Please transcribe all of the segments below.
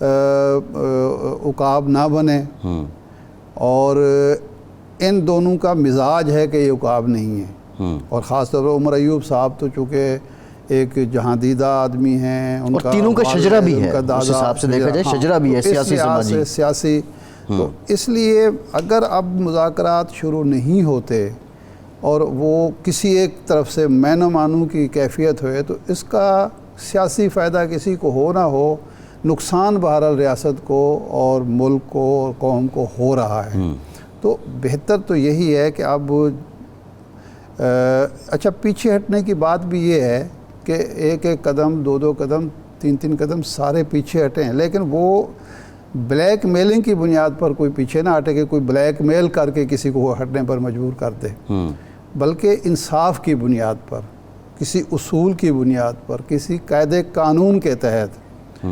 عقاب نہ بنے، اور ان دونوں کا مزاج ہے کہ یہ عقاب نہیں ہے، اور خاص طور پر عمر ایوب صاحب تو چونکہ ایک جہاں دیدہ آدمی ہیں، ان اور تینوں کا شجرہ بھی ہے، اس حساب سے دیکھا جائے شجرہ بھی ہے، سیاسی سماجی سیاسی. تو اس لیے اگر اب مذاکرات شروع نہیں ہوتے اور وہ کسی ایک طرف سے مین و مانو کی کیفیت ہوئے تو اس کا سیاسی فائدہ کسی کو ہو نہ ہو، نقصان بہرحال ریاست کو اور ملک کو اور قوم کو ہو رہا ہے. تو بہتر تو یہی ہے کہ اب اچھا پیچھے ہٹنے کی بات بھی یہ ہے کہ ایک ایک قدم، دو دو قدم، تین تین قدم سارے پیچھے ہٹے ہیں، لیکن وہ بلیک میلنگ کی بنیاد پر کوئی پیچھے نہ ہٹے کہ کوئی بلیک میل کر کے کسی کو ہٹنے پر مجبور کر دے، بلکہ انصاف کی بنیاد پر، کسی اصول کی بنیاد پر، کسی قاعدے قانون کے تحت.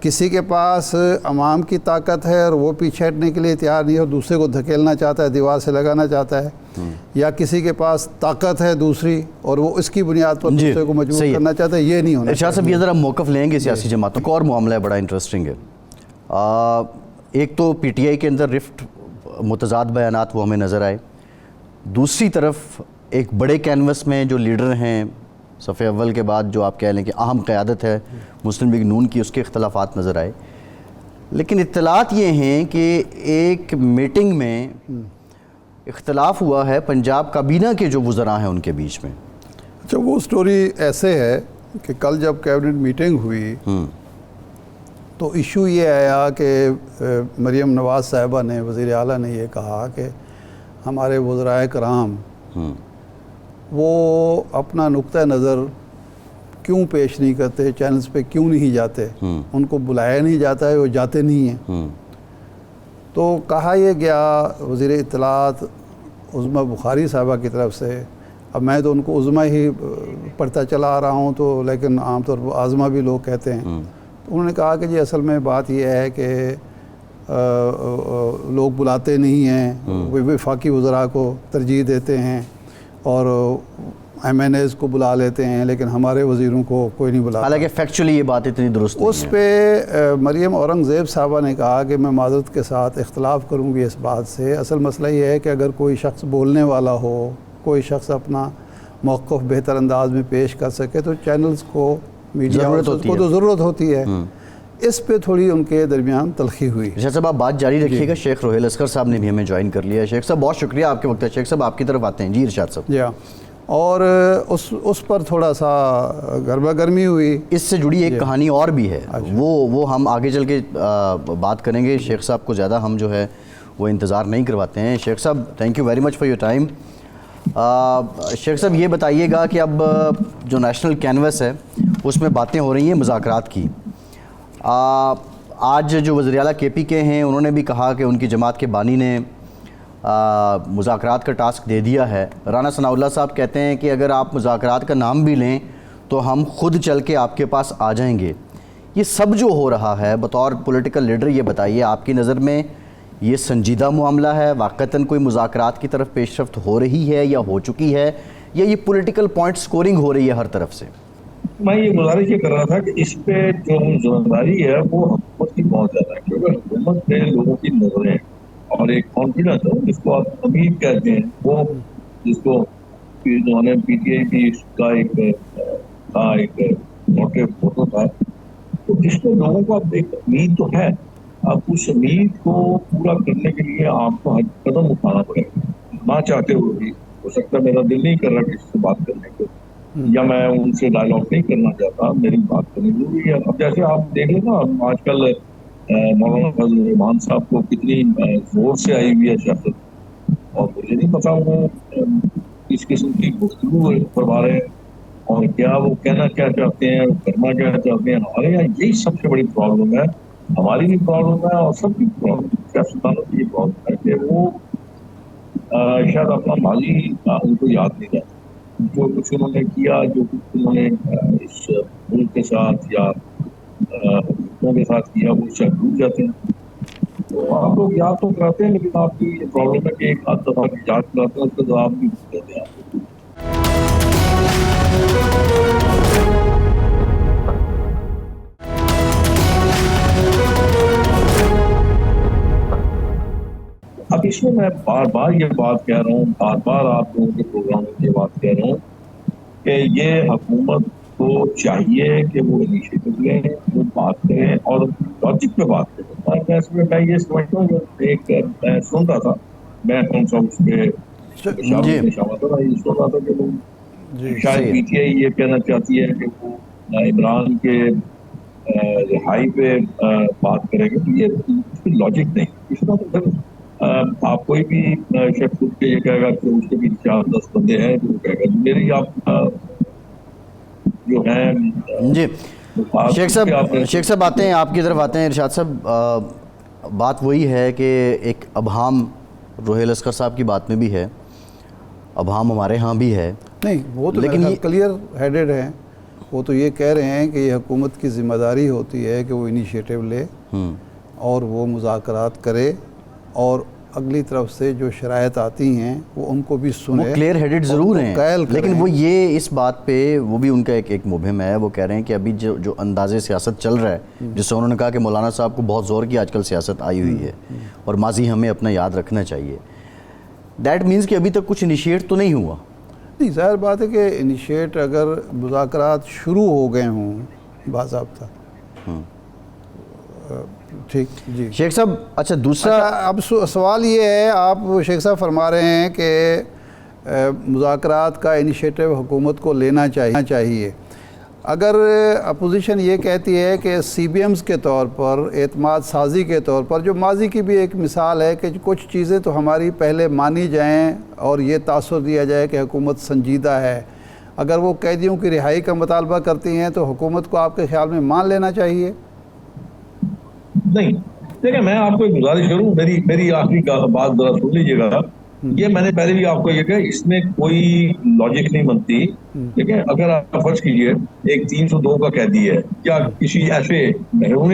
کسی کے پاس عوام کی طاقت ہے اور وہ پیچھے ہٹنے کے لیے تیار نہیں ہے اور دوسرے کو دھکیلنا چاہتا ہے، دیوار سے لگانا چاہتا ہے، یا کسی کے پاس طاقت ہے دوسری اور وہ اس کی بنیاد پر دوسرے کو مجبور کرنا چاہتا ہے، یہ نہیں ہونا ارشاد صاحب. یہ ذرا موقف لیں گے سیاسی جماعتوں کا، اور معاملہ ہے بڑا انٹرسٹنگ ہے. ایک تو پی ٹی آئی کے اندر رفٹ، متضاد بیانات وہ ہمیں نظر آئے، دوسری طرف ایک بڑے کینوس میں جو لیڈر ہیں صف اول کے بعد، جو آپ کہہ لیں کہ اہم قیادت ہے مسلم لیگ نون کی، اس کے اختلافات نظر آئے. لیکن اطلاعات یہ ہیں کہ ایک میٹنگ میں اختلاف ہوا ہے پنجاب کابینہ کے جو وزراء ہیں ان کے بیچ میں. اچھا وہ سٹوری ایسے ہے کہ کل جب کیبنٹ میٹنگ ہوئی تو ایشو یہ آیا کہ مریم نواز صاحبہ نے، وزیر اعلیٰ نے یہ کہا کہ ہمارے وزرائے کرام وہ اپنا نقطہ نظر کیوں پیش نہیں کرتے، چینلز پہ کیوں نہیں جاتے، ان کو بلایا نہیں جاتا ہے، وہ جاتے نہیں ہیں. تو کہا یہ گیا وزیر اطلاعات عظمیٰ بخاری صاحبہ کی طرف سے، اب میں تو ان کو عظمیٰ ہی پڑھتا چلا آ رہا ہوں تو، لیکن عام طور پر اعظمہ بھی لوگ کہتے ہیں. تو انہوں نے کہا کہ جی اصل میں بات یہ ہے کہ لوگ بلاتے نہیں ہیں، وفاقی وزراء کو ترجیح دیتے ہیں اور ایم این ایز کو بلا لیتے ہیں، لیکن ہمارے وزیروں کو کوئی نہیں بلاتا. حالانکہ فیکچولی یہ بات اتنی درست نہیں ہے. اس پہ مریم اورنگزیب صاحبہ نے کہا کہ میں معذرت کے ساتھ اختلاف کروں گی اس بات سے. اصل مسئلہ یہ ہے کہ اگر کوئی شخص بولنے والا ہو، کوئی شخص اپنا موقف بہتر انداز میں پیش کر سکے تو چینلز کو، میڈیا کو تو ضرورت ہوتی ہے. اس پہ تھوڑی ان کے درمیان تلخی ہوئی. شیخ صاحب آپ بات جاری رکھیے گا. شیخ روہیل اصغر صاحب نے بھی ہمیں جوائن کر لیا ہے. شیخ صاحب بہت شکریہ آپ کے وقت ہے. شیخ صاحب آپ کی طرف آتے ہیں. جی ارشاد صاحب. جی ہاں، اور اس پر تھوڑا سا گرما گرمی ہوئی. اس سے جڑی ایک کہانی اور بھی ہے، وہ ہم آگے چل کے بات کریں گے. شیخ صاحب کو زیادہ ہم جو ہے وہ انتظار نہیں کرواتے ہیں. شیخ صاحب thank you very much for your time. شیخ صاحب یہ بتائیے گا کہ اب جو نیشنل کینوس ہے اس میں باتیں ہو رہی ہیں مذاکرات کی. آج جو وزیر اعلیٰ کے پی کے ہیں انہوں نے بھی کہا کہ ان کی جماعت کے بانی نے مذاکرات کا ٹاسک دے دیا ہے. رانا ثناء اللہ صاحب کہتے ہیں کہ اگر آپ مذاکرات کا نام بھی لیں تو ہم خود چل کے آپ کے پاس آ جائیں گے. یہ سب جو ہو رہا ہے بطور پولیٹیکل لیڈر، یہ بتائیے آپ کی نظر میں یہ سنجیدہ معاملہ ہے؟ واقعتاً کوئی مذاکرات کی طرف پیش رفت ہو رہی ہے یا ہو چکی ہے، یا یہ پولیٹیکل پوائنٹ سکورنگ ہو رہی ہے ہر طرف سے؟ میں یہ گزارش یہ کر رہا تھا کہ اس پہ جو ذمہ داری ہے وہ حکومت کی بہت زیادہ ہے، کیونکہ حکومت پہ لوگوں کی نظریں اور ایک کانفیڈنس ہے جس کو آپ امید کہتے ہیں، وہ جس کو انہوں نے پی ٹی آئی کی کا ایک موٹو فوٹو تھا، تو اس میں لوگوں کو اب ایک امید تو ہے. اب اس امید کو پورا کرنے کے لیے آپ کو ہر قدم اٹھانا پڑے گا، نہ چاہتے ہوئے بھی. ہو سکتا ہے میرا دل نہیں کر رہا کسی سے بات کرنے کو، یا میں ان سے ڈائلاگ نہیں کرنا چاہتا، میری بات کرنی ضروری ہے. اب جیسے آپ دیکھ لیں نا آج کل مولانا فضل الرحمان صاحب کو کتنی زور سے آئی ہوئی ہے سیاست، اور مجھے نہیں پتا وہ کس قسم کی گفتگو کروا رہے ہیں اور کیا وہ کہنا کیا چاہتے ہیں، کرنا کیا چاہتے ہیں. ہمارے یہاں یہی سب سے بڑی پرابلم ہے، ہماری بھی پرابلم ہے اور سب کی پرابلم، سیاستدانوں کی یہ پرابلم ہے کہ وہ شاید اپنا ماضی ان کو یاد نہیں رہتا. جو کچھ انہوں نے کیا، جو کچھ انہوں نے اس ملک کے ساتھ یا حکومتوں کے ساتھ کیا، وہ شاید بھول جاتے ہیں. تو آپ لوگ یاد تو کراتے ہیں، لیکن آپ کی یہ پرابلم ہے کہ ایک آدھ دفعہ کی یاد کراتے ہیں، اس کا جواب بھی بھول جاتے ہیں آپ لوگ. اس میں بار بار یہ بات کہہ رہا ہوں, بار بار آپ لوگوں کے پروگرام میں یہ بات کہہ رہا ہوں کہ یہ حکومت کو چاہیے کہ وہ انیشیٹو لیں, وہ بات کریں اور لاجک پہ بات کریں. میں یہ سمجھتا ہوں کہ ایک میں سن رہا تھا, میں کون سا اس پہ جی شامل تھا, یہ سن رہا تھا کہ وہ شاید پی ٹی آئی یہ کہنا چاہتی ہے کہ وہ عمران کے رہائی پہ بات کریں گے. تو یہ لاجک نہیں, اس کا تو پھر آپ کوئی بھی شخص اٹھ کے یہ کہے گا کہ اس کے بھی 4-10 بندے ہیں جو کہے گا میری آپ جو ہیں. جی شیخ صاحب آتے ہیں, آپ کی طرف آتے ہیں. ارشاد صاحب, بات وہی ہے کہ ایک ابہام روہیل اصغر صاحب کی بات میں بھی ہے, ابہام ہمارے ہاں بھی ہے. نہیں وہ تو لیکن کلیئر ہیڈڈ ہیں, وہ تو یہ کہہ رہے ہیں کہ یہ حکومت کی ذمہ داری ہوتی ہے کہ وہ انیشیٹو لے اور وہ مذاکرات کرے اور اگلی طرف سے جو شرائط آتی ہیں وہ ان کو بھی سنے. وہ کلیئر ہیڈڈ ضرور ہیں, لیکن وہ یہ اس بات پہ وہ بھی ان کا ایک مبہم ہے. وہ کہہ رہے ہیں کہ ابھی جو انداز سیاست چل رہا ہے, جس سے انہوں نے کہا کہ مولانا صاحب کو بہت زور کی آج کل سیاست آئی ہوئی ہے اور ماضی ہمیں اپنا یاد رکھنا چاہیے. دیٹ مینس کہ ابھی تک کچھ انیشیٹ تو نہیں ہوا. نہیں, ظاہر بات ہے کہ انیشیٹ اگر مذاکرات شروع ہو گئے ہوں باضابطہ, ٹھیک. جی شیخ صاحب, اچھا دوسرا اب سوال یہ ہے, آپ شیخ صاحب فرما رہے ہیں کہ مذاکرات کا انیشیٹو حکومت کو لینا چاہیے. اگر اپوزیشن یہ کہتی ہے کہ سی بی ایمز کے طور پر, اعتماد سازی کے طور پر, جو ماضی کی بھی ایک مثال ہے کہ کچھ چیزیں تو ہماری پہلے مانی جائیں اور یہ تاثر دیا جائے کہ حکومت سنجیدہ ہے, اگر وہ قیدیوں کی رہائی کا مطالبہ کرتی ہیں تو حکومت کو آپ کے خیال میں مان لینا چاہیے؟ نہیں, دیکھیں میں آپ کو ایک گزارش کروں, میری آخری بات ذرا سن لیجیے گا. یہ میں نے پہلے بھی آپ کو یہ کہا, اس میں کوئی لاجک نہیں بنتی. ٹھیک ہے, اگر آپ فرض کیجئے ایک 302 کا قیدی ہے یا کسی ایسے محروم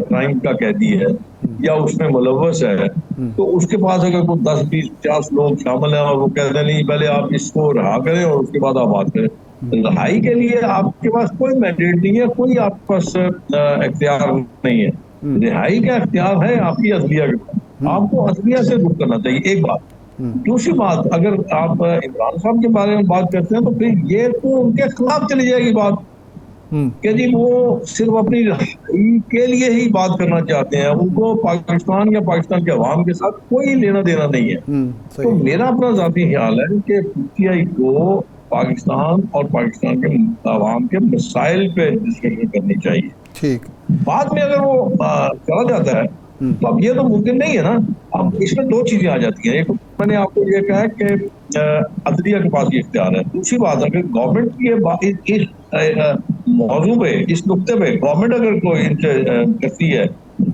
کرائم کا قیدی ہے یا اس میں ملوث ہے, تو اس کے پاس اگر کوئی 10-20-50 لوگ شامل ہیں اور وہ کہتے ہیں نہیں پہلے آپ اس کو رہا کریں اور اس کے بعد آپ بات کریں, رہائی کے لیے آپ کے پاس کوئی مینڈیٹ نہیں ہے, کوئی آپ کے پاس اختیار نہیں ہے. رہائی کا اختیار ہے آپ کی عدلیہ کے پاس, آپ کو عدلیہ سے رخ کرنا چاہیے. ایک بات. دوسری بات, اگر آپ عمران صاحب کے بارے میں بات کرتے ہیں تو پھر یہ تو ان کے خلاف چلی جائے گی بات کہ جی وہ صرف اپنی رہائی کے لیے ہی بات کرنا چاہتے ہیں, ان کو پاکستان یا پاکستان کے عوام کے ساتھ کوئی لینا دینا نہیں ہے. تو میرا اپنا ذاتی خیال ہے کہ پی ٹی آئی کو پاکستان اور پاکستان کے عوام کے مسائل پہ ڈسکشن کرنی چاہیے. ٹھیک. بعد میں اگر وہ چلا جاتا ہے تو اب یہ تو ممکن نہیں ہے نا. اب اس میں 2 چیزیں آ جاتی ہیں. ایک میں نے آپ کو یہ کہا کہ عدلیہ کے پاس یہ اختیار ہے. دوسری بات اگر گورنمنٹ کی اس موضوع پہ, اس نقطے پہ گورنمنٹ اگر کوئی کرتی ہے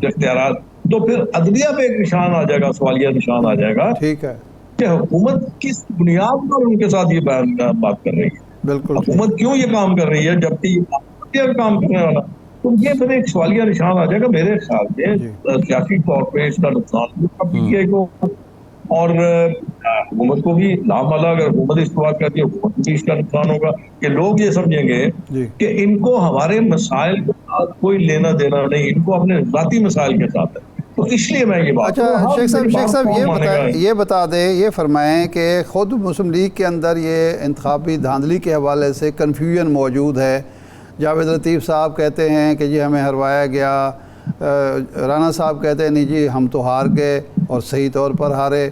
اختیارات, تو پھر عدلیہ پہ ایک نشان آ جائے گا, سوالیہ نشان آ جائے گا. ٹھیک ہے کہ حکومت کس بنیاد پر ان کے ساتھ یہ بات کر رہی ہے, بالکل حکومت کیوں یہ کام کر رہی ہے جبکہ یہ کام کرنے والا, تو یہ پھر ایک سوالیہ نشان آ جائے گا. میرے خیال سے سیاسی طور پہ اس کا نقصان پی ٹی آئی کو اور حکومت کو بھی. لامالہ اگر حکومت اس کو بات کرتی ہے حکومت کو بھی اس کا نقصان ہوگا کہ لوگ یہ سمجھیں گے کہ ان کو ہمارے مسائل کے ساتھ کوئی لینا دینا نہیں, ان کو اپنے ذاتی مسائل کے ساتھ ہے. تو اس لیے میں یہ بات. اچھا شیخ صاحب یہ بتا دیں, یہ فرمائیں کہ خود مسلم لیگ کے اندر یہ انتخابی دھاندلی کے حوالے سے کنفیوژن موجود ہے. جاوید لطیف صاحب کہتے ہیں کہ جی ہمیں ہروایا گیا, رانا صاحب کہتے ہیں نہیں جی ہم تو ہار گئے اور صحیح طور پر ہارے,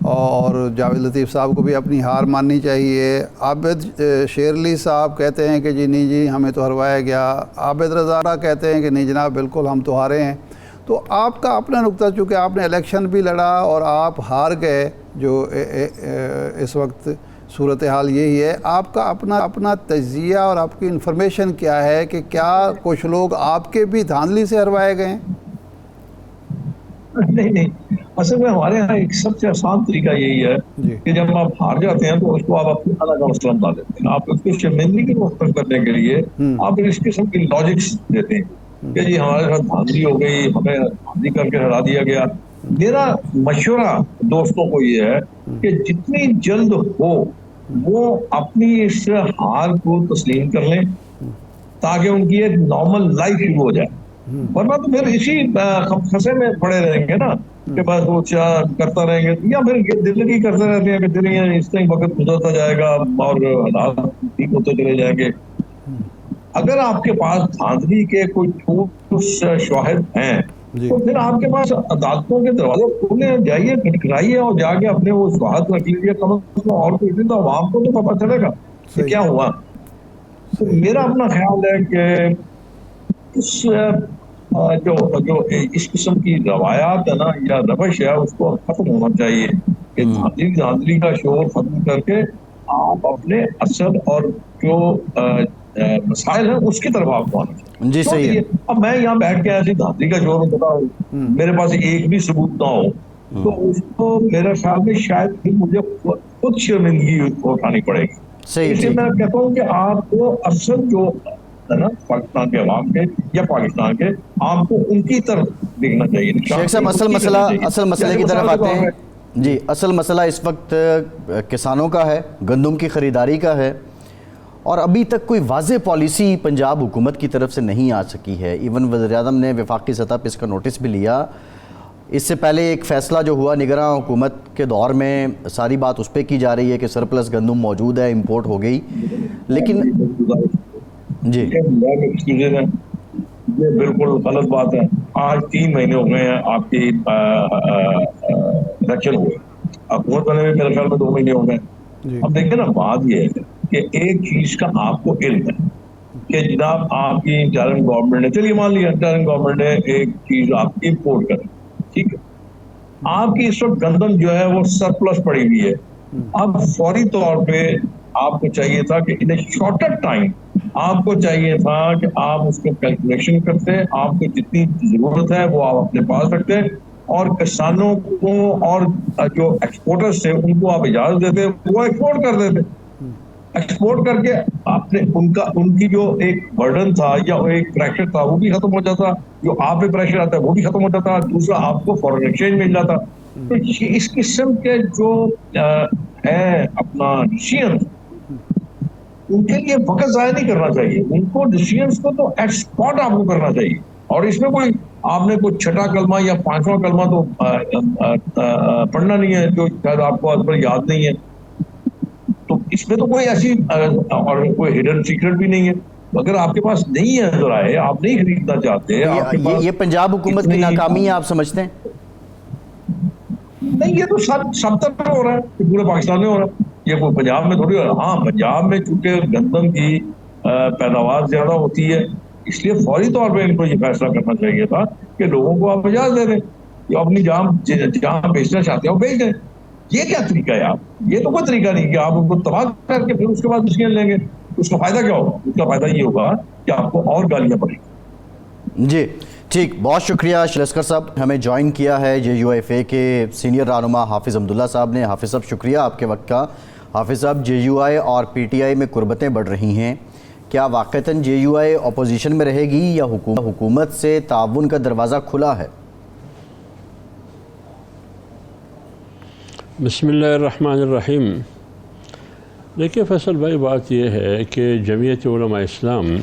اور جاوید لطیف صاحب کو بھی اپنی ہار ماننی چاہیے. عابد شیرلی صاحب کہتے ہیں کہ جی نہیں جی ہمیں تو ہروایا گیا. عابد رضا کہتے ہیں کہ نہیں جناب بالکل ہم تو ہارے ہیں. تو آپ کا اپنا نقطہ, چونکہ آپ نے الیکشن بھی لڑا اور آپ ہار گئے, جو اس وقت صورتحال یہی ہے, آپ کا اپنا تجزیہ اور آپ کی انفارمیشن کیا ہے کہ کیا کچھ لوگ آپ کے بھی دھاندلی سے ہروائے گئے ہیں؟ نہیں, اصل میں ہمارے یہاں ایک سب سے آسان طریقہ یہی ہے کہ جب آپ ہار جاتے ہیں تو اس کو آپ اپنی خانہ کا مسئلہ بنا دیتے ہیں. آپ اس کو شرمندگی کی مختلف کرنے کے لیے آپ اس قسم کی لاجکس دیتے ہیں کہ جی ہمارے ساتھ دھاندلی ہو گئی, ہمیں دھاندلی کر کے ہرا دیا گیا. میرا مشورہ دوستوں کو یہ ہے کہ جتنی جلد ہو وہ اپنی اس ہار کو تسلیم کر لیں تاکہ ان کی ایک نارمل لائف شروع ہو جائے. ورنہ تو پھر اسی خسے میں پڑے رہیں گے نا کہ بس وہ کرتا رہیں گے، یا پھر زندگی کرتے رہتے ہیں کہ دل اس طرح وقت گزرتا جائے گا اور حالات ٹھیک ہوتے چلے جائیں گے۔ اگر آپ کے پاس دھاندلی کے کوئی ٹھوس شواہد ہیں تو پھر آپ کے پاس عدالتوں کے دروازے کھولے، جائیے کھٹکھٹائیے اور جا کے اپنے وہ شواہد رکھ لیجیے، کم از کم اور کوئی نہیں تو عوام کو تو پتہ چلے گا کہ کیا ہوا۔ تو میرا اپنا خیال ہے کہ جو اس قسم کی روایات ہے نا یا روش ہے اس کو ختم ہونا چاہیے کہ دھاندلی کا شور ختم کر کے آپ اپنے اصل اور جو مسائل ہیں اس کی طرف آپ کو آنا چاہیے۔ جی صحیح ہے۔ اب میں یہاں بیٹھ کے ایسی دھاندلی کا شور میں بتا ہوں، میرے پاس ایک بھی ثبوت نہ ہو تو اس کو میرے خیال میں شاید مجھے خود شرمندگی اٹھانی پڑے گی۔ اس لیے میں کہتا ہوں کہ آپ کو اصل جو ہے نا پاکستان کے عوام کے یا پاکستان کے آپ کو ان کی طرف دیکھنا چاہیے۔ شیخ صاحب اصل مسئلے کی طرف آتے ہیں۔ جی اصل مسئلہ اس وقت کسانوں کا ہے، گندم کی خریداری کا ہے، اور ابھی تک کوئی واضح پالیسی پنجاب حکومت کی طرف سے نہیں آ سکی ہے۔ ایون وزیر اعظم نے وفاقی سطح پہ اس کا نوٹس بھی لیا۔ اس سے پہلے ایک فیصلہ جو ہوا نگراں حکومت کے دور میں، ساری بات اس پہ کی جا رہی ہے کہ سرپلس گندم موجود ہے، امپورٹ ہو گئی، لیکن جی یہ بالکل غلط بات ہے۔ آج 3 مہینے ہو گئے ہیں آپ کی الیکشن ہوئے، حکومت بنے ہوئے میرے خیال میں 2 مہینے ہو گئے۔ اب دیکھیں نا، بات یہ ہے کہ ایک چیز کا آپ کو علم ہے کہ جناب آپ کی انٹرنل گورنمنٹ نے، چلیے مان لیا انٹرنل گورنمنٹ نے ایک چیز آپ کی امپورٹ کری، ٹھیک ہے، آپ کی اس وقت گندم جو ہے وہ سرپلس پڑی ہوئی ہے۔ اب فوری طور پہ آپ کو چاہیے تھا کہ ان شارٹر ٹائم آپ کو چاہیے تھا کہ آپ اس کو کیلکولیشن کرتے، آپ کو جتنی ضرورت ہے وہ آپ اپنے پاس رکھتے اور کسانوں کو اور جو ایکسپورٹرز تھے ان کو آپ اجازت دیتے، وہ ایکسپورٹ کر دیتے، ایکسپورٹ کر کے آپ نے ان کی جو ایک برڈن تھا یا ایک پریشر تھا وہ بھی ختم ہو جاتا، جو آپ پہ پریشر آتا ہے وہ بھی ختم ہو جاتا، دوسرا آپ کو فارن ایکسچینج مل جاتا۔ تو اس قسم کے جو ہے اپنا ڈیسیژن، ان کے لیے وقت ضائع نہیں کرنا چاہیے، ان کو ڈیسیژنس کو تو ایٹ اسپاٹ آپ کو کرنا چاہیے، اور اس میں کوئی آپ نے کوئی 6واں کلمہ یا 5واں کلمہ تو پڑھنا نہیں ہے جو شاید آپ کو آج پر یاد نہیں ہے، تو اس میں تو کوئی ایسی اور کوئی ہڈن سیکرٹ بھی نہیں ہے۔ اگر آپ کے پاس نہیں ہے ذرائع، آپ نہیں خریدنا چاہتے، یہ پنجاب حکومت کی ناکامی ہے آپ سمجھتے ہیں؟ نہیں، یہ تو سب طرف ہو رہا ہے، پورے پاکستان میں ہو رہا ہے، یہ کوئی پنجاب میں تھوڑی ہو رہا ہے۔ ہاں پنجاب میں چونکہ گندم کی پیداوار زیادہ ہوتی ہے، اس لیے فوری طور پہ ان کو یہ فیصلہ کرنا چاہیے تھا کہ لوگوں کو آپ اجازت دے دیں، جو اپنی جہاں بیچنا چاہتے ہیں وہ بیچ دیں۔ یہ کیا طریقہ ہے؟ آپ یہ تو کوئی طریقہ نہیں کہ آپ ان کو تباہ کر کے پھر اس کے بعد ڈیسیژن لیں گے، اس کا فائدہ کیا ہوگا؟ اس کا فائدہ یہ ہوگا کہ آپ کو اور گالیاں پڑیں گی۔ جی ٹھیک، بہت شکریہ لشکر صاحب، ہمیں جوائن کیا ہے JUI کے سینئر رہنما حافظ عبداللہ صاحب نے۔ حافظ صاحب شکریہ آپ کے وقت کا۔ حافظ صاحب، JUI اور PTI میں قربتیں بڑھ رہی ہیں، کیا واقعتاً JUI اپوزیشن میں رہے گی یا حکومت سے تعاون کا دروازہ کھلا ہے؟ بسم اللہ الرحمن الرحیم۔ دیکھیے فیصل بھائی، بات یہ ہے کہ جمعیت علماء اسلام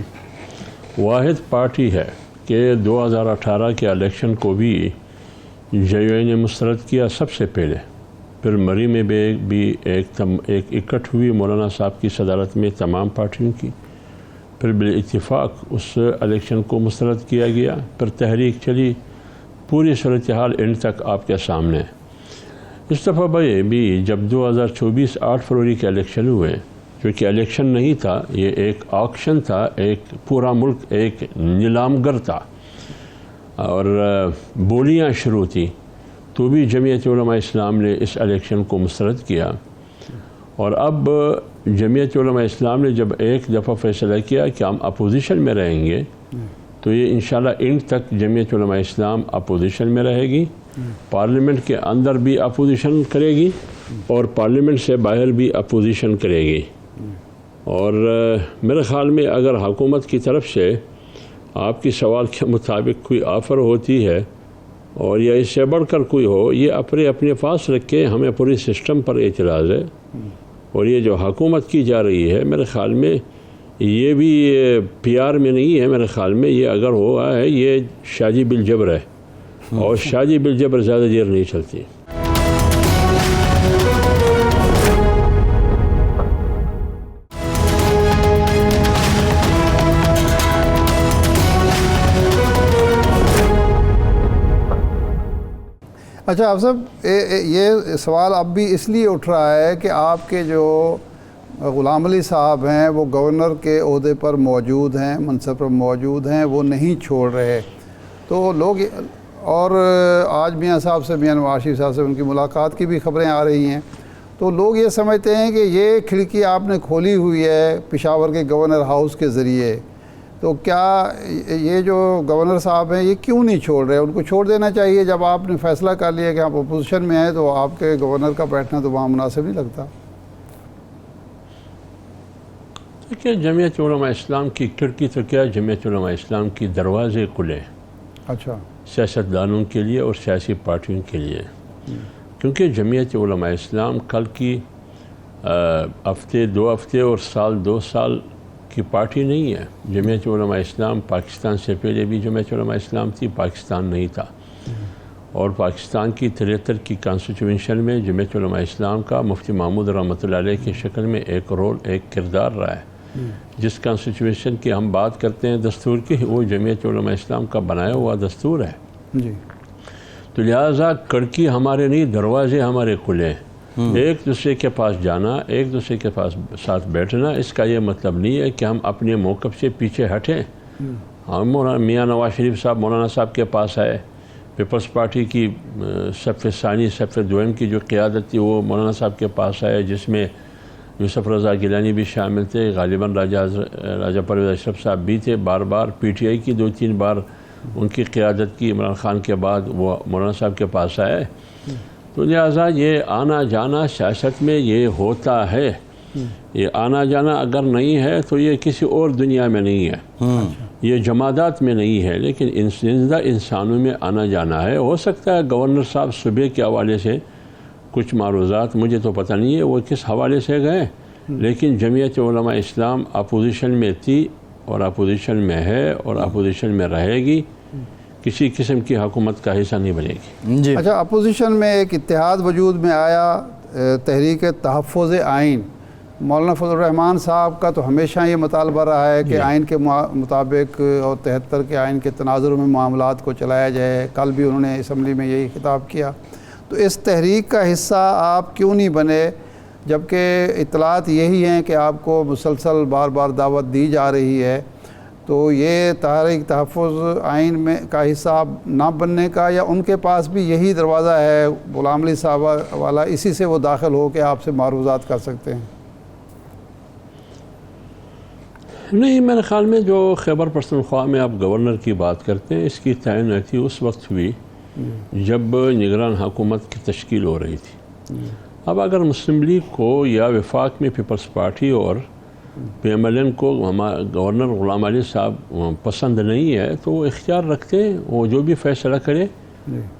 واحد پارٹی ہے کہ 2018 کے الیکشن کو بھی JUI نے مسترد کیا سب سے پہلے، پھر مری میں بھی ایک اکٹھ ہوئی مولانا صاحب کی صدارت میں تمام پارٹیوں کی، پھر بالاتفاق اس الیکشن کو مسترد کیا گیا، پھر تحریک چلی، پوری صورتحال اینڈ تک آپ کے سامنے ہے۔ اس دفعہ بھی جب 2024 8 فروری کے الیکشن ہوئے، جو کہ الیکشن نہیں تھا، یہ ایک آکشن تھا، ایک پورا ملک ایک نیلام گر تھا اور بولیاں شروع تھی، تو بھی جمعیت علماء اسلام نے اس الیکشن کو مسترد کیا۔ اور اب جمعیت علماء اسلام نے جب ایک دفعہ فیصلہ کیا کہ ہم اپوزیشن میں رہیں گے، تو یہ انشاءاللہ اینڈ تک جمعیت علماء اسلام اپوزیشن میں رہے گی، پارلیمنٹ کے اندر بھی اپوزیشن کرے گی اور پارلیمنٹ سے باہر بھی اپوزیشن کرے گی۔ اور میرے خیال میں اگر حکومت کی طرف سے آپ کی سوال کے مطابق کوئی آفر ہوتی ہے اور یا اس سے بڑھ کر کوئی ہو، یہ اپنے پاس رکھ کے، ہمیں پوری سسٹم پر اعتراض ہے، اور یہ جو حکومت کی جا رہی ہے میرے خیال میں یہ بھی پی آر میں نہیں ہے میرے خیال میں، یہ اگر ہوا ہے یہ شادی بالجبر ہے، اور شادی بالجبر زیادہ دیر نہیں چلتی۔ اچھا آپ صاحب، یہ سوال اب بھی اس لیے اٹھ رہا ہے کہ آپ کے جو غلام علی صاحب ہیں وہ گورنر کے عہدے پر موجود ہیں، منصب پر موجود ہیں، وہ نہیں چھوڑ رہے، تو لوگ، اور آج میاں صاحب سے، میاں نواز شریف صاحب سے ان کی ملاقات کی بھی خبریں آ رہی ہیں، تو لوگ یہ سمجھتے ہیں کہ یہ کھڑکی آپ نے کھولی ہوئی ہے پشاور کے گورنر ہاؤس کے ذریعے، تو کیا یہ جو گورنر صاحب ہیں یہ کیوں نہیں چھوڑ رہے؟ ان کو چھوڑ دینا چاہیے، جب آپ نے فیصلہ کر لیا کہ آپ اپوزیشن میں ہیں تو آپ کے گورنر کا بیٹھنا تو وہاں مناسب نہیں لگتا۔ کہ جمعیت علماء اسلام کی کھڑکی تو کیا، جمعیت علماء اسلام کی دروازے کھلے اچھا، سیاستدانوں کے لیے اور سیاسی پارٹیوں کے لیے، کیونکہ جمعیت علماء اسلام کل کی ہفتے، 2 ہفتے اور سال 2 سال کی پارٹی نہیں ہے۔ جمعیت علماء اسلام پاکستان سے پہلے بھی جمعیت علماء اسلام تھی، پاکستان نہیں تھا، اور پاکستان کی 73 کی کانسٹیٹیوشن میں جمعیت علماء اسلام کا مفتی محمود رحمۃ اللہ علیہ کی شکل میں ایک رول، ایک کردار رہا ہے۔ جس کانسٹیٹیوشن کی ہم بات کرتے ہیں دستور کی، وہ جمعیت علماء اسلام کا بنایا ہوا دستور ہے۔ جی، تو لہٰذا کڑکی ہمارے نہیں، دروازے ہمارے کھلے ہیں۔ ایک دوسرے کے پاس جانا، ایک دوسرے کے پاس ساتھ بیٹھنا، اس کا یہ مطلب نہیں ہے کہ ہم اپنے موقف سے پیچھے ہٹیں۔ ہم میاں نواز شریف صاحب مولانا صاحب کے پاس آئے، پیپلز پارٹی کی صف ثانی، صف دوم کی جو قیادت تھی وہ مولانا صاحب کے پاس آئے، جس میں یوسف رضا گیلانی بھی شامل تھے، غالباً راجہ پرویز اشرف صاحب بھی تھے، بار بار پی ٹی آئی کی 2-3 بار ان کی قیادت کی عمران خان کے بعد وہ مولانا صاحب کے پاس آئے۔ تو لہٰذا یہ آنا جانا سیاست میں یہ ہوتا ہے، یہ آنا جانا اگر نہیں ہے تو یہ کسی اور دنیا میں نہیں ہے، یہ جمادات میں نہیں ہے، لیکن زندہ انسانوں میں آنا جانا ہے۔ ہو سکتا ہے گورنر صاحب صبح کے حوالے سے کچھ معروضات، مجھے تو پتہ نہیں ہے وہ کس حوالے سے گئے، لیکن جمعیت علماء اسلام اپوزیشن میں تھی اور اپوزیشن میں ہے اور اپوزیشن میں رہے گی، کسی قسم کی حکومت کا حصہ نہیں بنے گی۔ جی، اچھا، اپوزیشن میں ایک اتحاد وجود میں آیا، تحریک تحفظ آئین، مولانا فضل الرحمان صاحب کا تو ہمیشہ یہ مطالبہ رہا ہے کہ آئین کے مطابق اور 73 کے آئین کے تناظر میں معاملات کو چلایا جائے۔ کل بھی انہوں نے اسمبلی میں یہی خطاب کیا، تو اس تحریک کا حصہ آپ کیوں نہیں بنے، جبکہ اطلاعات یہی ہیں کہ آپ کو مسلسل بار بار دعوت دی جا رہی ہے؟ تو یہ تحریک تحفظ آئین میں کا حصہ نہ بننے کا، یا ان کے پاس بھی یہی دروازہ ہے غلام علی صاحب والا، اسی سے وہ داخل ہو کے آپ سے معروضات کر سکتے ہیں؟ نہیں، میرے خیال میں جو خیبر پختونخوا میں آپ گورنر کی بات کرتے ہیں، اس کی تعیناتی اس وقت ہوئی جب نگران حکومت کی تشکیل ہو رہی تھی۔ اب اگر مسلم لیگ کو یا وفاق میں پیپلز پارٹی اور پی ایم ایل این کو گورنر غلام علی صاحب پسند نہیں ہے تو وہ اختیار رکھتے ہیں، وہ جو بھی فیصلہ کرے۔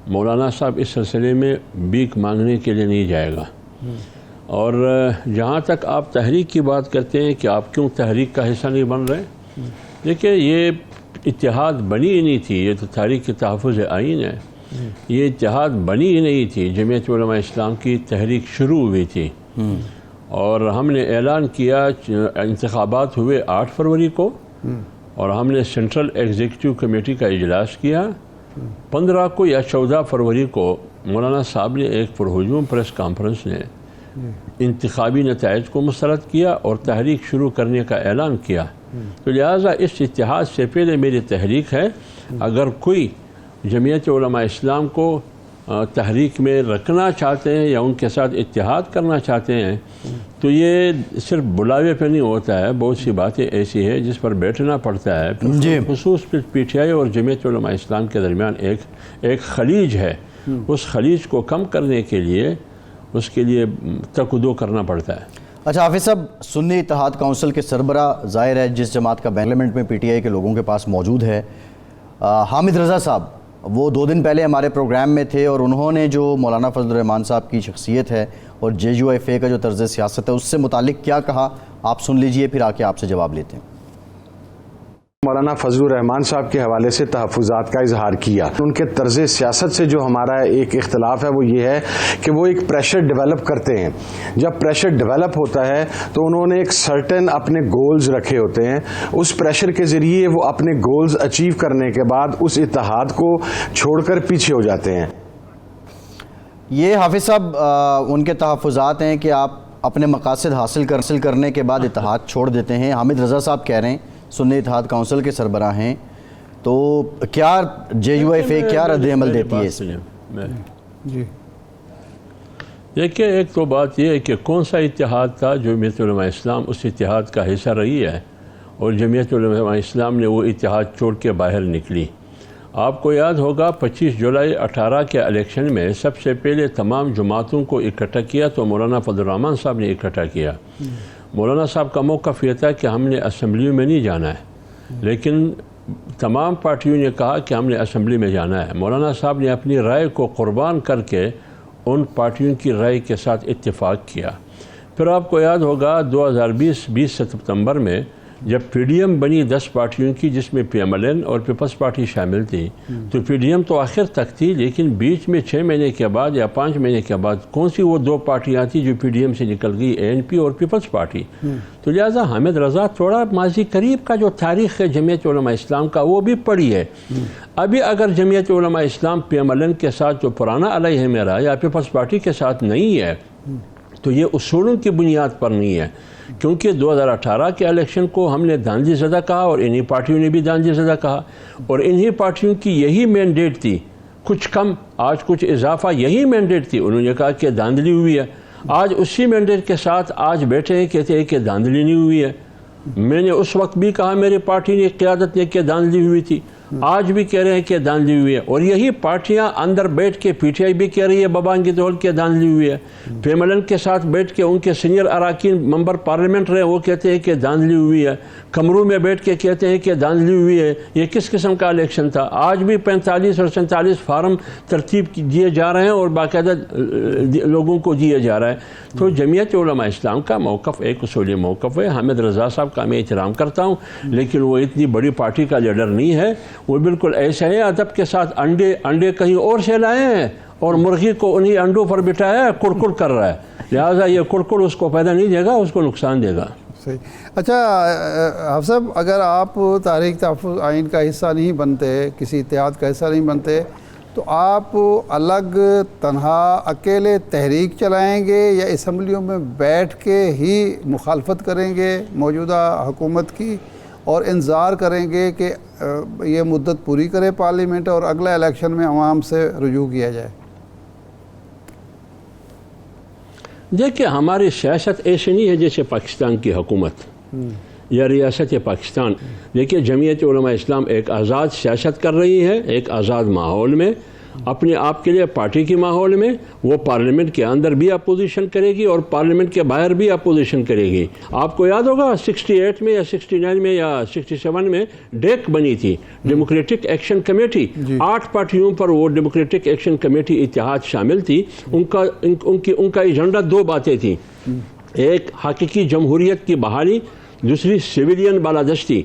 مولانا صاحب اس سلسلے میں بھیک مانگنے کے لیے نہیں جائے گا۔ اور جہاں تک آپ تحریک کی بات کرتے ہیں کہ آپ کیوں تحریک کا حصہ نہیں بن رہے، دیکھیں یہ اتحاد بنی ہی نہیں تھی، یہ تو تحریک تحفظ آئین ہے، یہ اتحاد بنی ہی نہیں تھی۔ جمعیت علماء اسلام کی تحریک شروع ہوئی تھی اور ہم نے اعلان کیا، انتخابات ہوئے 8 فروری کو، اور ہم نے سینٹرل ایگزیکٹو کمیٹی کا اجلاس کیا 15 کو یا 14 فروری کو۔ مولانا صاحب نے ایک پرہجوم پریس کانفرنس نے انتخابی نتائج کو مسترد کیا اور تحریک شروع کرنے کا اعلان کیا۔ تو لہٰذا اس اتحاد سے پہلے میری تحریک ہے، اگر کوئی جمعیت علماء اسلام کو تحریک میں رکھنا چاہتے ہیں یا ان کے ساتھ اتحاد کرنا چاہتے ہیں تو یہ صرف بلاوے پہ نہیں ہوتا ہے، بہت سی باتیں ایسی ہیں جس پر بیٹھنا پڑتا ہے۔ خصوص پی ٹی آئی اور جمعیت علماء اسلام کے درمیان ایک خلیج ہے، اس خلیج کو کم کرنے کے لیے اس کے لیے تقدو کرنا پڑتا ہے۔ اچھا حافظ صاحب، سنی اتحاد کونسل کے سربراہ ظاہر ہے جس جماعت کا پارلیمنٹ میں پی ٹی آئی کے لوگوں کے پاس موجود ہے، حامد رضا صاحب، وہ 2 دن پہلے ہمارے پروگرام میں تھے اور انہوں نے جو مولانا فضل الرحمان صاحب کی شخصیت ہے اور جے یو ایف اے کا جو طرز سیاست ہے اس سے متعلق کیا کہا، آپ سن لیجئے پھر آ کے آپ سے جواب لیتے ہیں۔ مولانا فضل الرحمان صاحب کے حوالے سے تحفظات کا اظہار کیا۔ ان کے طرز سیاست سے جو ہمارا ایک اختلاف ہے وہ یہ ہے کہ وہ ایک پریشر ڈیولپ کرتے ہیں۔ جب پریشر ڈیولپ ہوتا ہے تو انہوں نے ایک سرٹن اپنے گولز رکھے ہوتے ہیں، اس پریشر کے ذریعے وہ اپنے گولز اچیو کرنے کے بعد اس اتحاد کو چھوڑ کر پیچھے ہو جاتے ہیں۔ یہ حافظ صاحب ان کے تحفظات ہیں کہ آپ اپنے مقاصد حاصل کرنے کے بعد اتحاد چھوڑ دیتے ہیں۔ حامد رضا صاحب کہہ رہے ہیں، سنی اتحاد کونسل کے سربراہ ہیں، تو کیا جے یو ایف اے کیا رد عمل دیتی ہے اس میں؟ جی دیکھیے، ایک تو بات یہ ہے کہ کون سا اتحاد تھا جو جمعیت علماء اسلام اس اتحاد کا حصہ رہی ہے، اور جمعیت علماء اسلام نے وہ اتحاد چھوڑ کے باہر نکلی۔ آپ کو یاد ہوگا 25 جولائی 18 کے الیکشن میں سب سے پہلے تمام جماعتوں کو اکٹھا کیا تو مولانا فضل الرحمان صاحب نے اکٹھا کیا۔ مولانا صاحب کا موقف یہ تھا کہ ہم نے اسمبلی میں نہیں جانا ہے، لیکن تمام پارٹیوں نے کہا کہ ہم نے اسمبلی میں جانا ہے۔ مولانا صاحب نے اپنی رائے کو قربان کر کے ان پارٹیوں کی رائے کے ساتھ اتفاق کیا۔ پھر آپ کو یاد ہوگا 2020 ستمبر میں جب پی ڈی ایم بنی 10 پارٹیوں کی، جس میں پی ایم ایل این اور پیپلز پارٹی شامل تھی، تو پی ڈی ایم تو آخر تک تھی، لیکن بیچ میں 6 مہینے کے بعد یا 5 مہینے کے بعد کون سی وہ 2 پارٹیاں تھیں جو پی ڈی ایم سے نکل گئی، اے این پی اور پیپلز پارٹی۔ تو لہٰذا حامد رضا تھوڑا ماضی قریب کا جو تاریخ ہے جمعیت علماء اسلام کا وہ بھی پڑھی ہے۔ ابھی اگر جمعیت Ulema Islam P M L N کے ساتھ جو پرانا علیہ ہے میرا یا پیپلز پارٹی کے ساتھ نہیں ہے، تو یہ اصولوں کی بنیاد پر نہیں ہے، کیونکہ 2018 کے الیکشن کو ہم نے دھاندلی زدہ کہا اور انہی پارٹیوں نے بھی دھاندلی زدہ کہا، اور انہی پارٹیوں کی یہی مینڈیٹ تھی، کچھ کم آج کچھ اضافہ، یہی مینڈیٹ تھی۔ انہوں نے کہا کہ دھاندلی ہوئی ہے، آج اسی مینڈیٹ کے ساتھ آج بیٹھے ہیں، کہتے ہیں کہ دھاندلی نہیں ہوئی ہے۔ میں نے اس وقت بھی کہا، میری پارٹی نے قیادت نے کہ دھاندلی ہوئی تھی، آج بھی کہہ رہے ہیں کہ دھاندلی ہوئی ہے، اور یہی پارٹیاں اندر بیٹھ کے پی ٹی آئی بھی کہہ رہی ہے بابانگی دول کے دھاندلی ہوئی ہے، پی ایم ایل این کے ساتھ بیٹھ کے ان کے سینئر اراکین ممبر پارلیمنٹ رہے وہ کہتے ہیں کہ دھاندلی ہوئی ہے، کمروں میں بیٹھ کے کہتے ہیں کہ دھاندلی ہوئی ہے۔ یہ کس قسم کا الیکشن تھا؟ آج بھی 45 اور 47 فارم ترتیب دیے جا رہے ہیں اور باقاعدہ لوگوں کو دیے جا رہا ہے۔ تو جمعیت علماء اسلام کا موقف ایک اصولی موقف ہے۔ حامد رضا صاحب کا میں احترام کرتا ہوں، لیکن وہ اتنی بڑی پارٹی کا لیڈر نہیں ہے، وہ بالکل ایسے ہے ادب کے ساتھ انڈے کہیں اور سے لائے ہیں اور مرغی کو انہی انڈوں پر بٹھایا ہے، کڑکڑ کر رہا ہے، لہٰذا یہ کڑکڑ اس کو پیدا نہیں دے گا، اس کو نقصان دے گا۔ صحیح۔ اچھا حافظ صاحب، اگر آپ تحریک تحفظ آئین کا حصہ نہیں بنتے، کسی اتحاد کا حصہ نہیں بنتے، تو آپ الگ تنہا اکیلے تحریک چلائیں گے یا اسمبلیوں میں بیٹھ کے ہی مخالفت کریں گے موجودہ حکومت کی اور انتظار کریں گے کہ یہ مدت پوری کرے پارلیمنٹ اور اگلا الیکشن میں عوام سے رجوع کیا جائے؟ دیکھیں، ہماری سیاست ایسی نہیں ہے جیسے پاکستان کی حکومت یا ریاست پاکستان۔ دیکھیے، جمعیت علماء اسلام ایک آزاد سیاست کر رہی ہے، ایک آزاد ماحول میں، اپنے آپ کے لیے پارٹی کے ماحول میں۔ وہ پارلیمنٹ کے اندر بھی اپوزیشن کرے گی اور پارلیمنٹ کے باہر بھی اپوزیشن کرے گی۔ آپ کو یاد ہوگا 68 میں یا 69 میں یا 67 میں ڈیک بنی تھی، ڈیموکریٹک ایکشن کمیٹی۔ 8 پارٹیوں پر وہ ڈیموکریٹک ایکشن کمیٹی اتحاد شامل تھی۔ ان کا ایجنڈا 2 باتیں تھیں، ایک حقیقی جمہوریت کی بحالی، دوسری سویلین بالادستی۔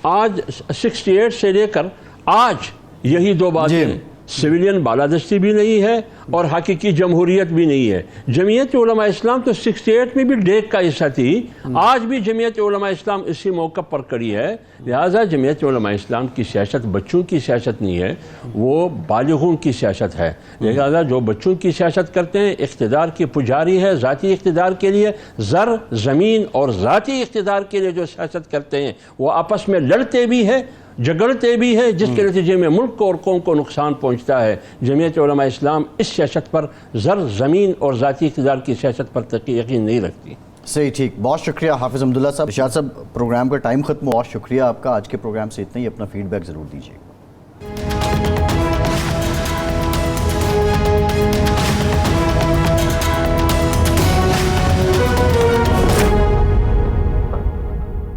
آج 68 سے لے کر آج یہی 2 باتیں ہیں، سویلین بالادستی بھی نہیں ہے اور حقیقی جمہوریت بھی نہیں ہے۔ جمعیت علماء اسلام تو 68 میں بھی ڈیک کا حصہ تھی، آج بھی جمعیت علماء اسلام اسی موقع پر کڑی ہے۔ لہٰذا جمعیت علماء اسلام کی سیاست بچوں کی سیاست نہیں ہے، وہ بالغوں کی سیاست ہے۔ لہٰذا جو بچوں کی سیاست کرتے ہیں، اقتدار کی پجاری ہے، ذاتی اقتدار کے لیے زر، زمین اور ذاتی اقتدار کے لیے جو سیاست کرتے ہیں، وہ آپس میں لڑتے بھی ہیں، جگڑتے بھی ہے، جس کے نتیجے میں ملک اور قوم کو نقصان پہنچتا ہے۔ جمعیت علماء اسلام اس سیاست پر، زر، زمین اور ذاتی اقتدار کی سیاست پر یقین نہیں رکھتی۔ صحیح، ٹھیک، بہت شکریہ حافظ حمداللہ صاحب۔ ارشاد صاحب، پروگرام کا ٹائم ختم ہوا، بہت شکریہ آپ کا۔ آج کے پروگرام سے اتنا ہی، اپنا فیڈ بیک ضرور دیجیے۔